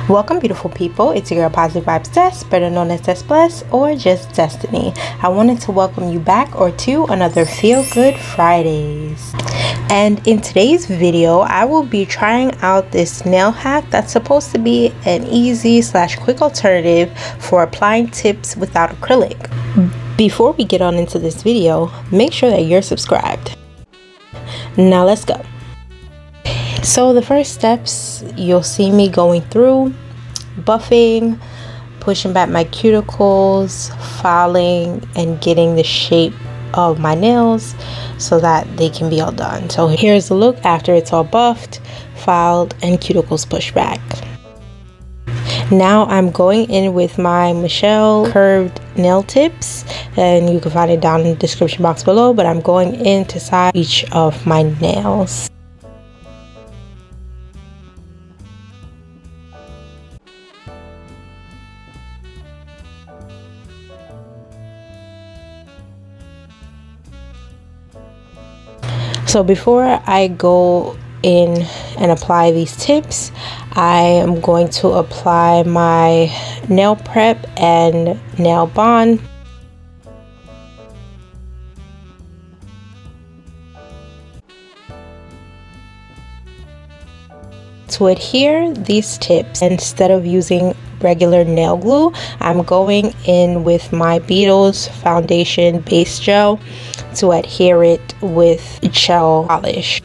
Welcome, beautiful people. It's your girl Positive Vibes Des, better known as Des Bless or just Destiny. I wanted to welcome you back or to another Feel Good Fridays. And in today's video, I will be trying out this nail hack that's supposed to be an easy / quick alternative for applying tips without acrylic. Before we get on into this video, make sure that you're subscribed. Now let's go. So the first steps, you'll see me going through, buffing, pushing back my cuticles, filing, and getting the shape of my nails so that they can be all done. So here's the look after it's all buffed, filed, and cuticles pushed back. Now I'm going in with my Michelle curved nail tips, and you can find it down in the description box below, but I'm going in to size each of my nails. So before I go in and apply these tips, I am going to apply my nail prep and nail bond. To adhere these tips, instead of using regular nail glue, I'm going in with my Vibez foundation base gel to adhere it with gel polish.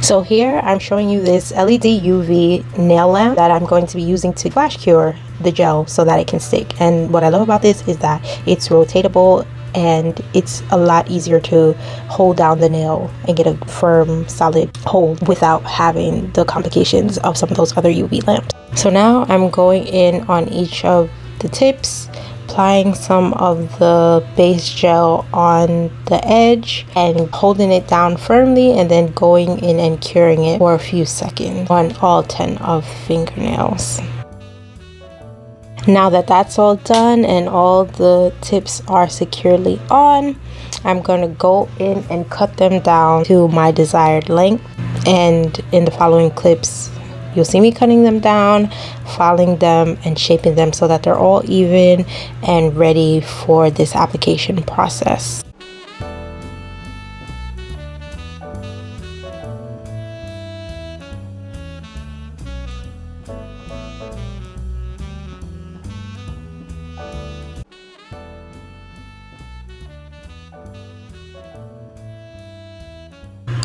So here I'm showing you this LED UV nail lamp that I'm going to be using to flash cure the gel so that it can stick. And what I love about this is that it's rotatable and it's a lot easier to hold down the nail and get a firm, solid hold without having the complications of some of those other UV lamps. So now I'm going in on each of the tips, applying some of the base gel on the edge and holding it down firmly, and then going in and curing it for a few seconds on all 10 of fingernails. Now that that's all done and all the tips are securely on, I'm going to go in and cut them down to my desired length. And in the following clips, you'll see me cutting them down, filing them, and shaping them so that they're all even and ready for this application process.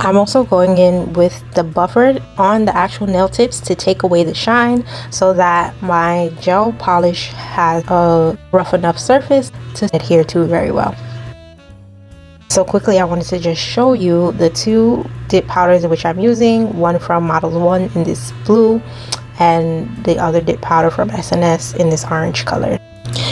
I'm also going in with the buffer on the actual nail tips to take away the shine so that my gel polish has a rough enough surface to adhere to very well. So quickly, I wanted to just show you the two dip powders which I'm using, one from Model 1 in this blue and the other dip powder from SNS in this orange color.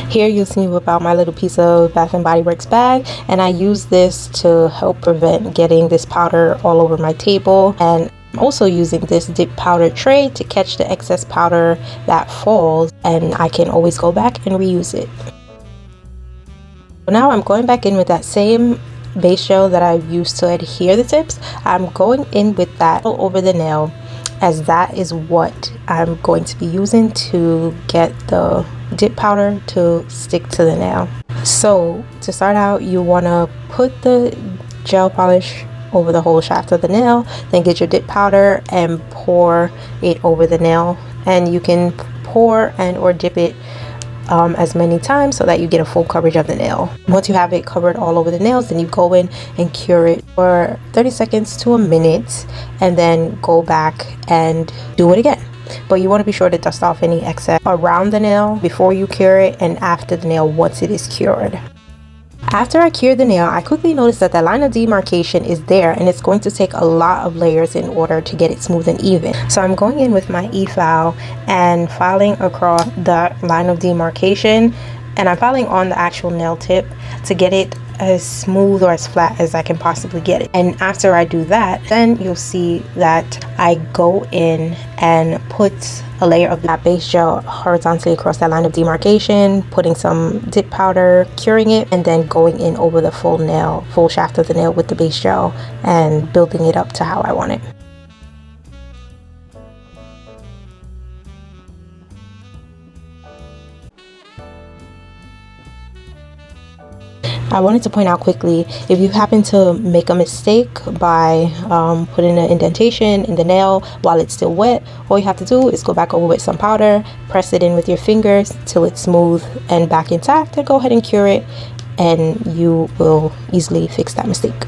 Here you'll see me whip out my little piece of Bath & Body Works bag, and I use this to help prevent getting this powder all over my table. And I'm also using this dip powder tray to catch the excess powder that falls, and I can always go back and reuse it. So now I'm going back in with that same base gel that I used to adhere the tips. I'm going in with that all over the nail, as that is what I'm going to be using to get the dip powder to stick to the nail. So to start out, you want to put the gel polish over the whole shaft of the nail, then get your dip powder and pour it over the nail. And you can pour and or dip it as many times so that you get a full coverage of the nail. Once you have it covered all over the nails, then you go in and cure it for 30 seconds to a minute, and then go back and do it again. But you want to be sure to dust off any excess around the nail before you cure it and after the nail once it is cured. After I cured the nail, I quickly noticed that the line of demarcation is there, and it's going to take a lot of layers in order to get it smooth and even. So I'm going in with my e-file and filing across the line of demarcation, and I'm filing on the actual nail tip to get it as smooth or as flat as I can possibly get it. And after I do that, then you'll see that I go in and put a layer of that base gel horizontally across that line of demarcation, putting some dip powder, curing it, and then going in over the full shaft of the nail with the base gel and building it up to how I want it. I wanted to point out quickly, if you happen to make a mistake by putting an indentation in the nail while it's still wet, all you have to do is go back over with some powder, press it in with your fingers till it's smooth and back intact, and go ahead and cure it, and you will easily fix that mistake.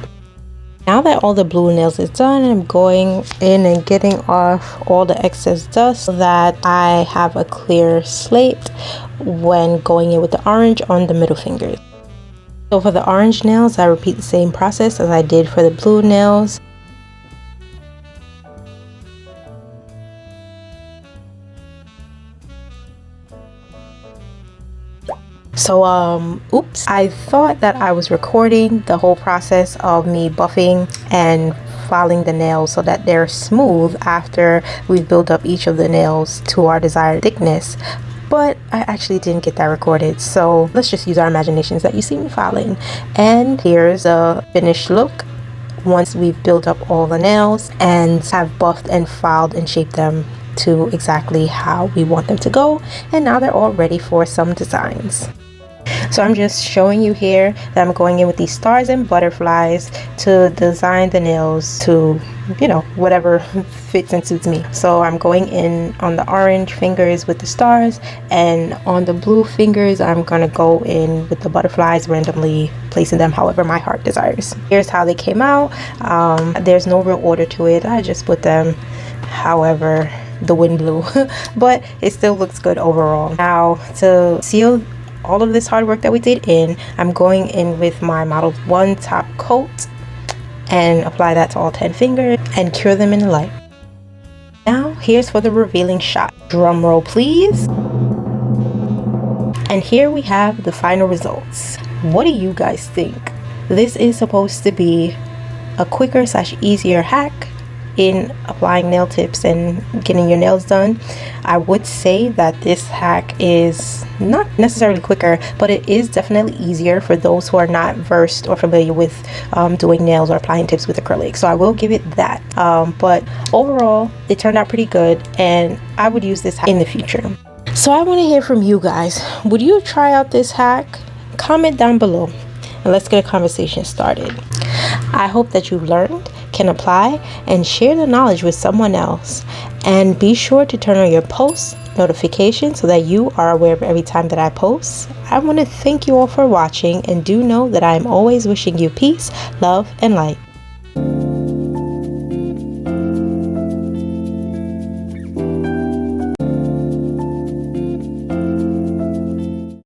Now that all the blue nails is done, I'm going in and getting off all the excess dust so that I have a clear slate when going in with the orange on the middle fingers. So for the orange nails, I repeat the same process as I did for the blue nails. So oops, I thought that I was recording the whole process of me buffing and filing the nails so that they're smooth after we've built up each of the nails to our desired thickness, but I actually didn't get that recorded. So let's just use our imaginations that you see me filing. And here's a finished look once we've built up all the nails and have buffed and filed and shaped them to exactly how we want them to go. And now they're all ready for some designs. So I'm just showing you here that I'm going in with these stars and butterflies to design the nails to, you know, whatever fits and suits me. So I'm going in on the orange fingers with the stars, and on the blue fingers I'm gonna go in with the butterflies, randomly placing them however my heart desires. Here's how they came out. There's no real order to it. I just put them however the wind blew, but it still looks good overall. Now to seal all of this hard work that we did in, I'm going in with my Model 1 top coat and apply that to all 10 fingers and cure them in the light. Now here's for the revealing shot. Drum roll please. And here we have the final results. What do you guys think? This is supposed to be a quicker / easier hack in applying nail tips and getting your nails done. I would say that this hack is not necessarily quicker, but it is definitely easier for those who are not versed or familiar with doing nails or applying tips with acrylic. So I will give it that. But overall, it turned out pretty good, and I would use this hack in the future. So I want to hear from you guys. Would you try out this hack? Comment down below and let's get a conversation started. I hope that you learned, can apply, and share the knowledge with someone else. And be sure to turn on your post notifications so that you are aware of every time that I post. I want to thank you all for watching, and do know that I am always wishing you peace, love, and light.